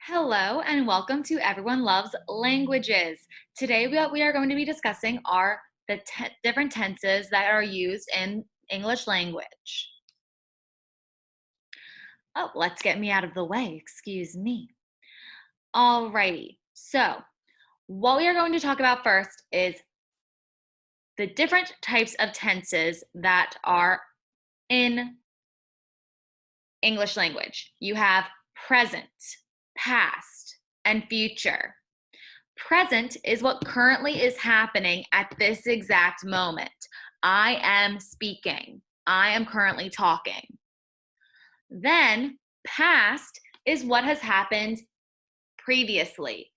Hello and welcome to Everyone Loves Languages. Today we are going to be discussing the different tenses that are used in English language. Oh, let's get me out of the way, excuse me. Alrighty, so what we are going to talk about first is the different types of tenses that are in English language. You have present, past, and future. Present is what currently is happening at this exact moment. I am speaking. I am currently talking. Then past is what has happened previously.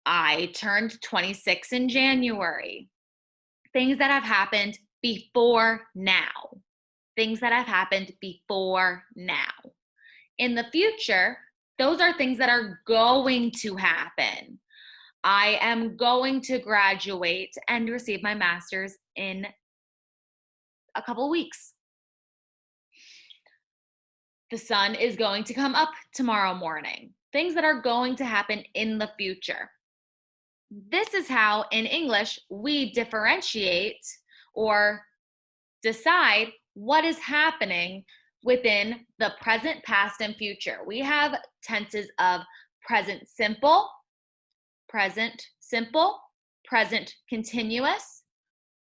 I turned 26 in January. Things that have happened before now. Things that have happened before now. In the future, those are things that are going to happen. I am going to graduate and receive my master's in a couple weeks. The sun is going to come up tomorrow morning. Things that are going to happen in the future. This is how, in English, we differentiate or decide what is happening within the present, past, and future. We have tenses of present simple, present simple, present continuous,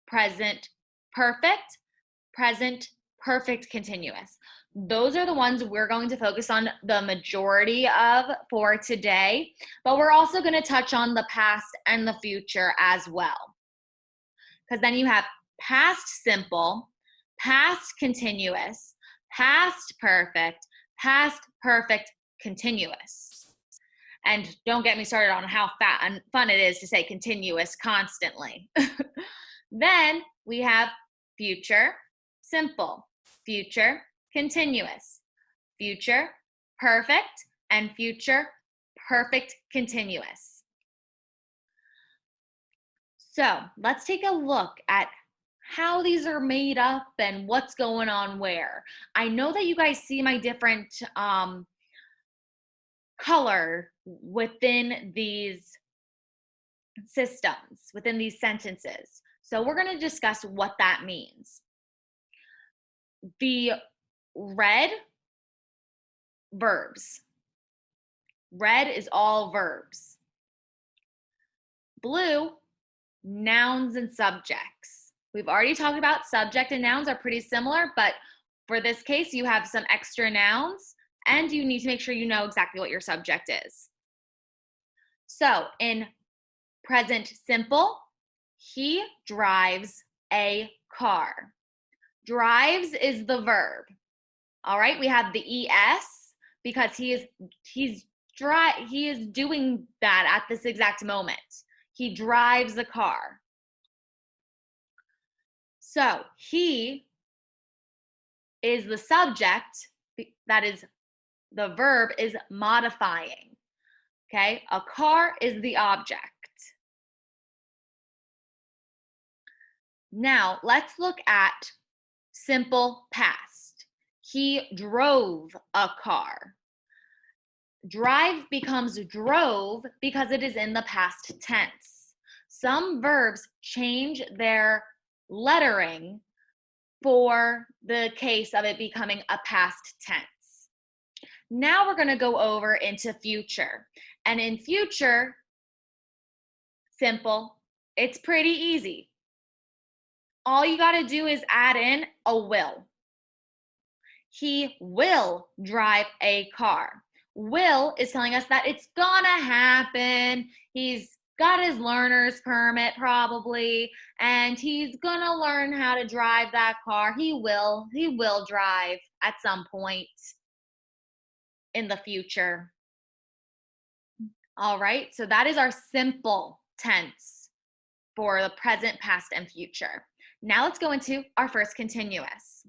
present perfect, present perfect continuous. Those are the ones we're going to focus on the majority of for today, but we're also going to touch on the past and the future as well. Because then you have past simple, past continuous, past perfect continuous. And don't get me started on how fun it is to say continuous constantly. Then we have future simple, future continuous, future perfect, and future perfect continuous. So let's take a look at how these are made up and what's going on where. I know that you guys see my different color within these systems, within these sentences. So we're going to discuss what that means. The red, verbs. Red is all verbs. Blue, nouns and subjects. We've already talked about subject and nouns are pretty similar, but for this case, you have some extra nouns and you need to make sure you know exactly what your subject is. So in present simple, he drives a car. Drives is the verb. All right, we have the ES because he is doing that at this exact moment. He drives a car. So he is the subject, that is the verb is modifying. Okay, a car is the object. Now let's look at simple past. He drove a car. Drive becomes drove because it is in the past tense. Some verbs change their lettering for the case of it becoming a past tense. Now we're going to go over into future. And in future, simple, it's pretty easy. All you got to do is add in a will. He will drive a car. Will is telling us that it's gonna happen. He's got his learner's permit probably, and he's gonna learn how to drive that car. He will drive at some point in the future. All right, so that is our simple tense for the present, past, and future. Now let's go into our first continuous.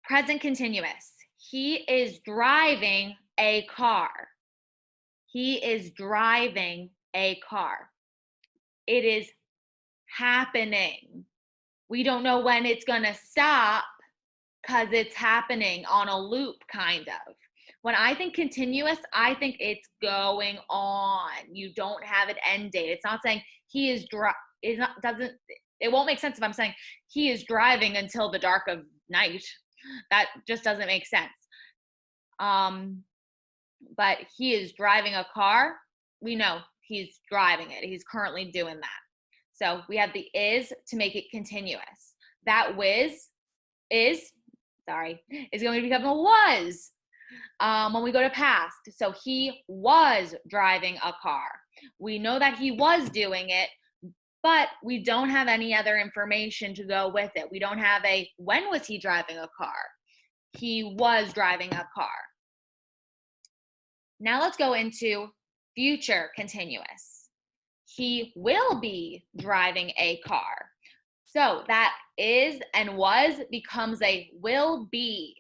Present continuous. He is driving a car. He is driving a car. It is happening. We don't know when it's going to stop because it's happening on a loop, kind of. When I think continuous, I think it's going on. You don't have an end date. It's not saying he is it won't make sense if I'm saying he is driving until the dark of night. That just doesn't make sense. But he is driving a car. We know he's driving it. He's currently doing that. So we have the is to make it continuous. That is going to become a was when we go to past. So he was driving a car. We know that he was doing it, but we don't have any other information to go with it. We don't have a when was he driving a car. He was driving a car. Now let's go into future continuous. He will be driving a car. So that is and was becomes a will be.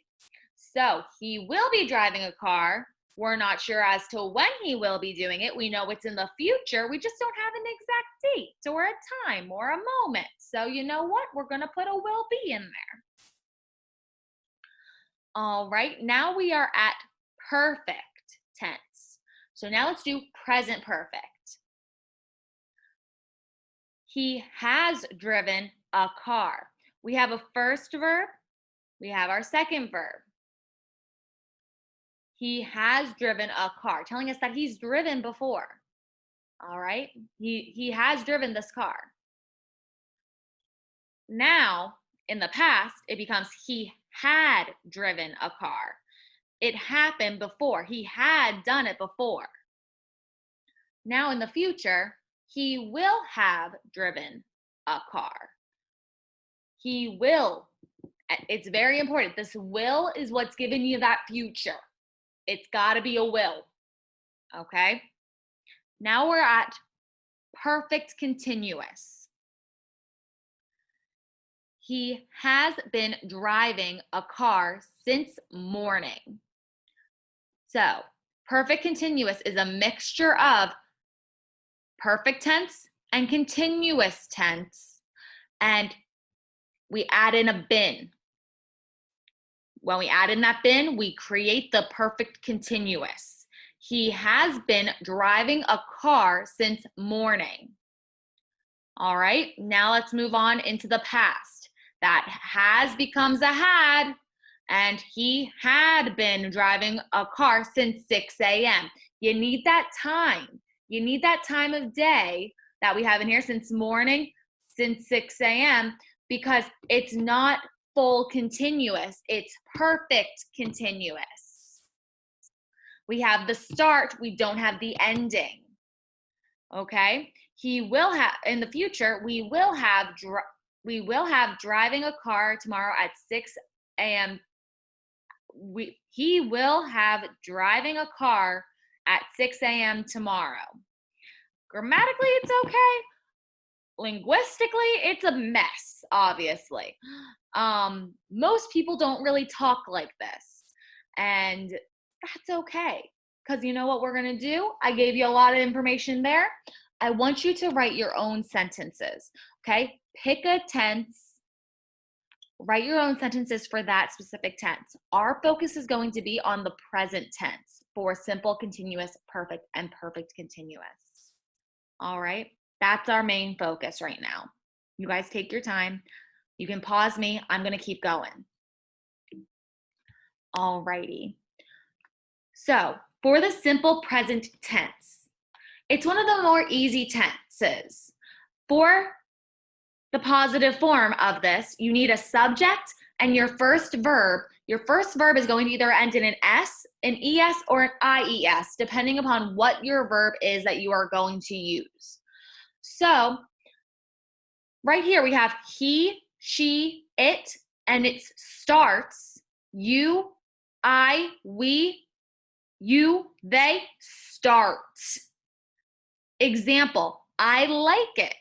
So he will be driving a car. We're not sure as to when he will be doing it. We know it's in the future. We just don't have an exact date or a time or a moment. So you know what? We're going to put a will be in there. All right, now we are at perfect tense. So now let's do present perfect. He has driven a car. We have a first verb. We have our second verb. He has driven a car, telling us that he's driven before. All right, he has driven this car. Now, in the past, it becomes he had driven a car. It happened before. He had done it before. Now, in the future, he will have driven a car. He will. It's very important. This will is what's giving you that future. It's got to be a will. Okay? Now we're at perfect continuous. He has been driving a car since morning. So, perfect continuous is a mixture of perfect tense and continuous tense, and we add in a bin. When we add in that bin, we create the perfect continuous. He has been driving a car since morning. All right, now let's move on into the past. That has becomes a had, and he had been driving a car since 6 a.m. You need that time. You need that time of day that we have in here since morning, since 6 a.m., because it's not full continuous. It's perfect continuous. We have the start. We don't have the ending. Okay? He will have, in the future, we will have driving a car tomorrow at 6 a.m. He will have driving a car at 6 a.m. tomorrow. Grammatically, it's okay. Linguistically, it's a mess, obviously. Most people don't really talk like this, and that's okay, because you know what we're going to do? I gave you a lot of information there. I want you to write your own sentences, okay? Pick a tense. Write your own sentences for that specific tense. Our focus is going to be on the present tense for simple, continuous, perfect, and perfect continuous. All right? That's our main focus right now. You guys take your time. You can pause me. I'm going to keep going. All righty. So, for the simple present tense, it's one of the more easy tenses. For the positive form of this, you need a subject and your first verb. Your first verb is going to either end in an S, an ES, or an IES, depending upon what your verb is that you are going to use. So, right here we have he, she, it, and it starts you, I, we, you, they, start. Example, I like it.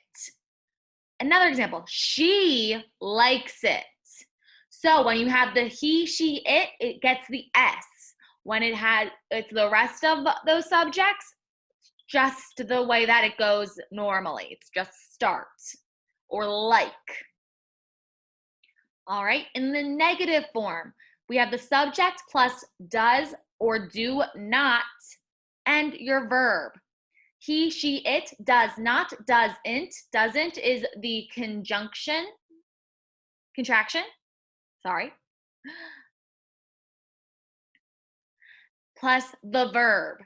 Another example, she likes it. So when you have the he, she, it gets the S. When it's the rest of those subjects, just the way that it goes normally. It's just start or like. All right, in the negative form, We have the subject plus does or do not and your verb. He, she, it, does not, doesn't. Doesn't is the contraction, sorry, plus the verb.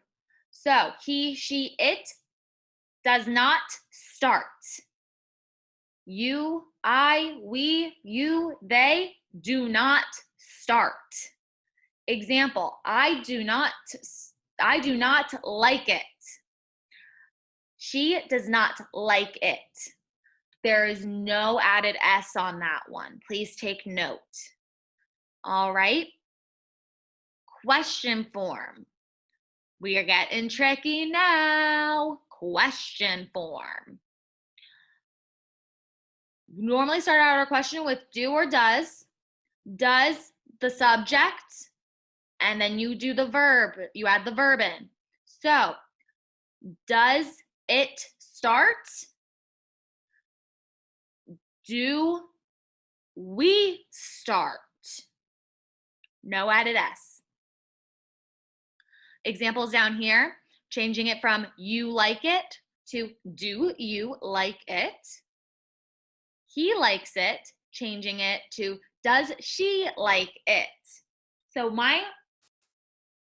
So he, she, it does not start. You, I, we, you, they do not start. Example, I do not like it. She does not like it. There is no added S on that one. Please take note. All right. Question form. We are getting tricky now. Question form. Normally start out our question with do or does. Does the subject, and then you do the verb. You add the verb in. So, does it start? Do we start? No added S. Examples down here, changing it from you like it to do you like it? He likes it, changing it to does she like it? So my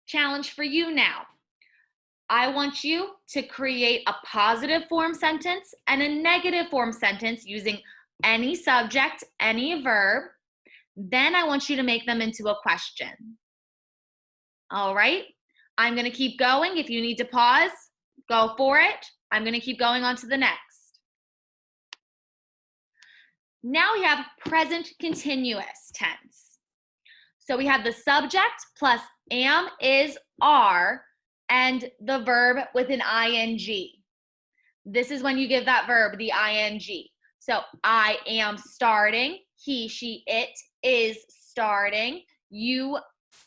challenge for you now, I want you to create a positive form sentence and a negative form sentence using any subject, any verb. Then I want you to make them into a question. All right? I'm going to keep going. If you need to pause, go for it. I'm going to keep going on to the next. Now we have present continuous tense. So we have the subject plus am, is, are, and the verb with an ing. This is when you give that verb the ing. So I am starting. He, she, it is starting. You,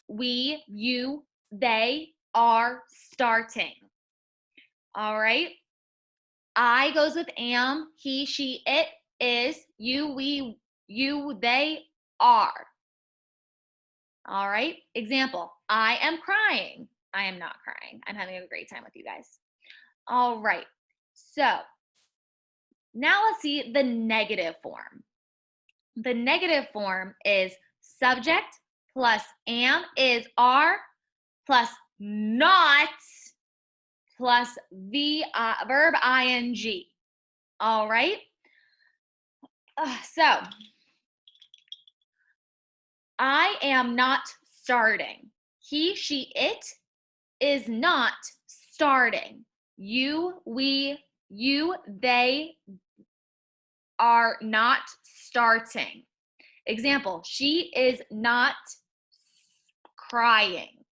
we, you, they are starting. All right. I goes with am. He, she, it is. You, we, you, they are. All right. Example, I am crying. I am not crying. I'm having a great time with you guys. All right. So now let's see the negative form. The negative form is subject plus am, is, are, plus not, plus the verb ing. All right. So I am not starting. He, she, it is not starting. You, we, you, they are not starting. Example, she is not crying.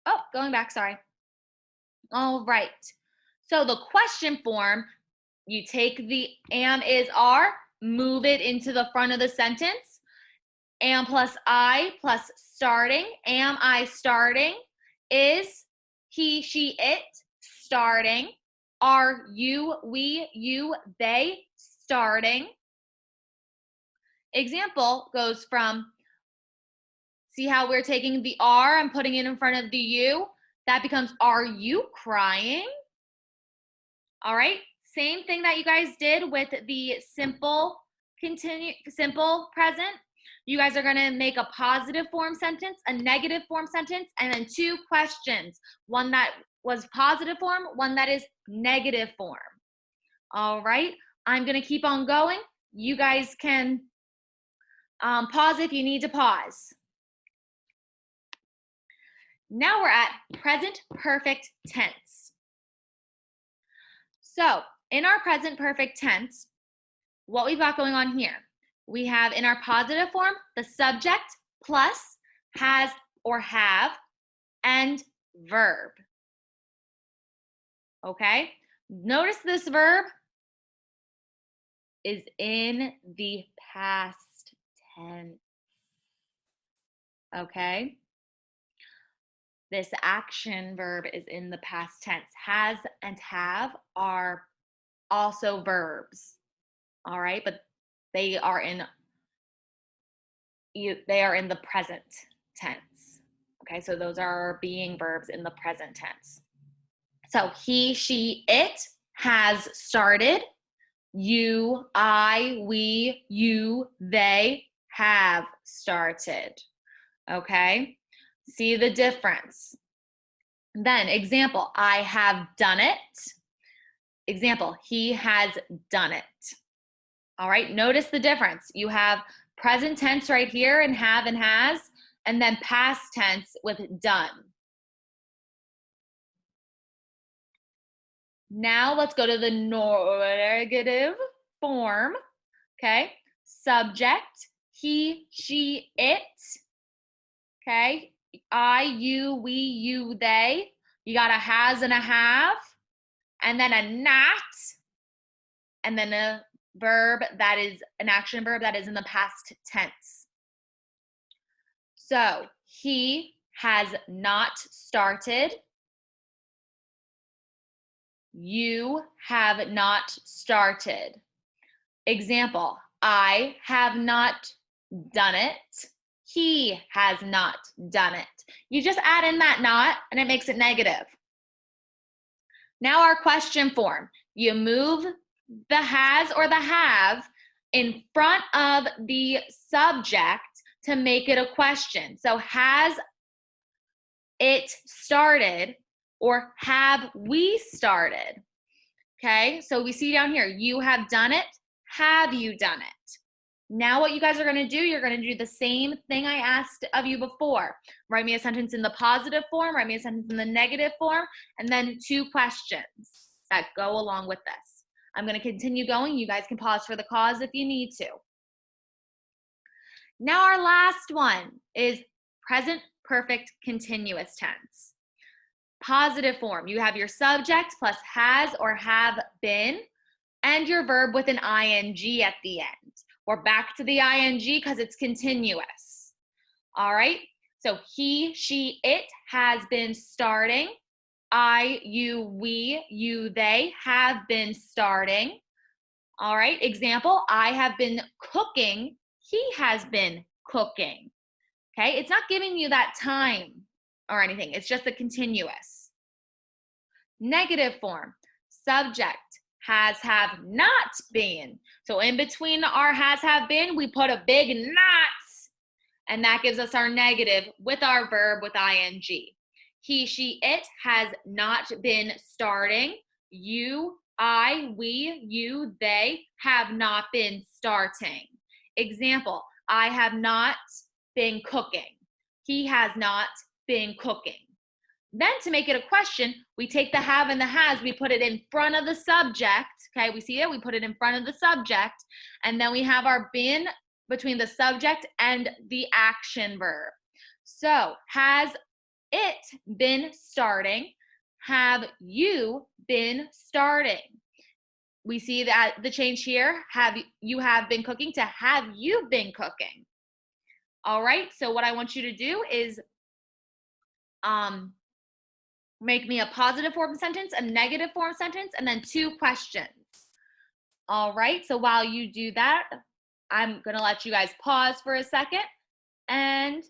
Oh, going back, sorry. All right. So the question form, you take the am, is, are, move it into the front of the sentence. Am plus I plus starting. Am I starting? Is he, she, it starting? Are you, we, you, they starting? Example goes from, see how we're taking the are and putting it in front of the you? That becomes, are you crying? All right, same thing that you guys did with the simple present. You guys are gonna make a positive form sentence, a negative form sentence, and then two questions. One that was positive form, one that is negative form. All right, I'm gonna keep on going. You guys can pause if you need to pause. Now we're at present perfect tense. So in our present perfect tense, what we've got going on here, we have in our positive form, the subject plus has or have and verb. Okay, notice this verb is in the past tense. Okay, this action verb is in the past tense. Has and have are also verbs. All right, but they are in they are in the present tense. Okay, so those are being verbs in the present tense. So he, she, it has started. You, I, we, you, they have started. Okay, see the difference. Then example, I have done it. Example, he has done it. All right, notice the difference. You have present tense right here and have and has, and then past tense with done. Now let's go to the negative form, okay? Subject, he, she, it, okay? I, you, we, you, they. You got a has and a have, and then a not, and then a verb that is an action verb that is in the past tense. So he has not started. You have not started. Example, I have not done it. He has not done it. You just add in that not and it makes it negative. Now our question form. You move the has or the have in front of the subject to make it a question. So has it started or have we started? Okay, so we see down here, you have done it, have you done it? Now what you guys are gonna do, you're gonna do the same thing I asked of you before. Write me a sentence in the positive form, write me a sentence in the negative form, and then 2 questions that go along with this. I'm gonna continue going. You guys can pause for the cause if you need to. Now our last one is present perfect continuous tense. Positive form, you have your subject plus has or have been and your verb with an ing at the end. We're back to the ing because it's continuous. All right, so he, she, it has been starting. I, you, we, you, they have been starting. All right, example, I have been cooking. He has been cooking. Okay, it's not giving you that time or anything. It's just a continuous. Negative form, subject, has, have not been. So in between our has, have been, we put a big not, and that gives us our negative with our verb with ing. He, she, it has not been starting. You, I, we, you, they have not been starting. Example, I have not been cooking. He has not been cooking. Then to make it a question, we take the have and the has, we put it in front of the subject, okay, we see it, we put it in front of the subject, and then we have our been between the subject and the action verb. So, has it been starting? Have you been starting? We see that the change here, have you have been cooking to have you been cooking. All right, so what I want you to do is make me a positive form sentence, a negative form sentence, and then 2 questions. All right, so while you do that, I'm gonna let you guys pause for a second and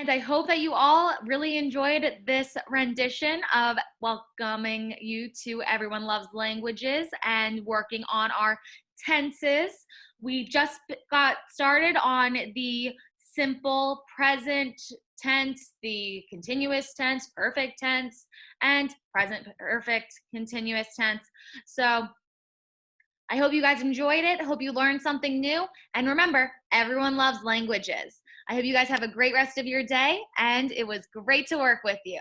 I hope that you all really enjoyed this rendition of welcoming you to Everyone Loves Languages and working on our tenses. We just got started on the simple present tense, the continuous tense, perfect tense, and present perfect continuous tense. So I hope you guys enjoyed it. I hope you learned something new. And remember, everyone loves languages. I hope you guys have a great rest of your day, and it was great to work with you.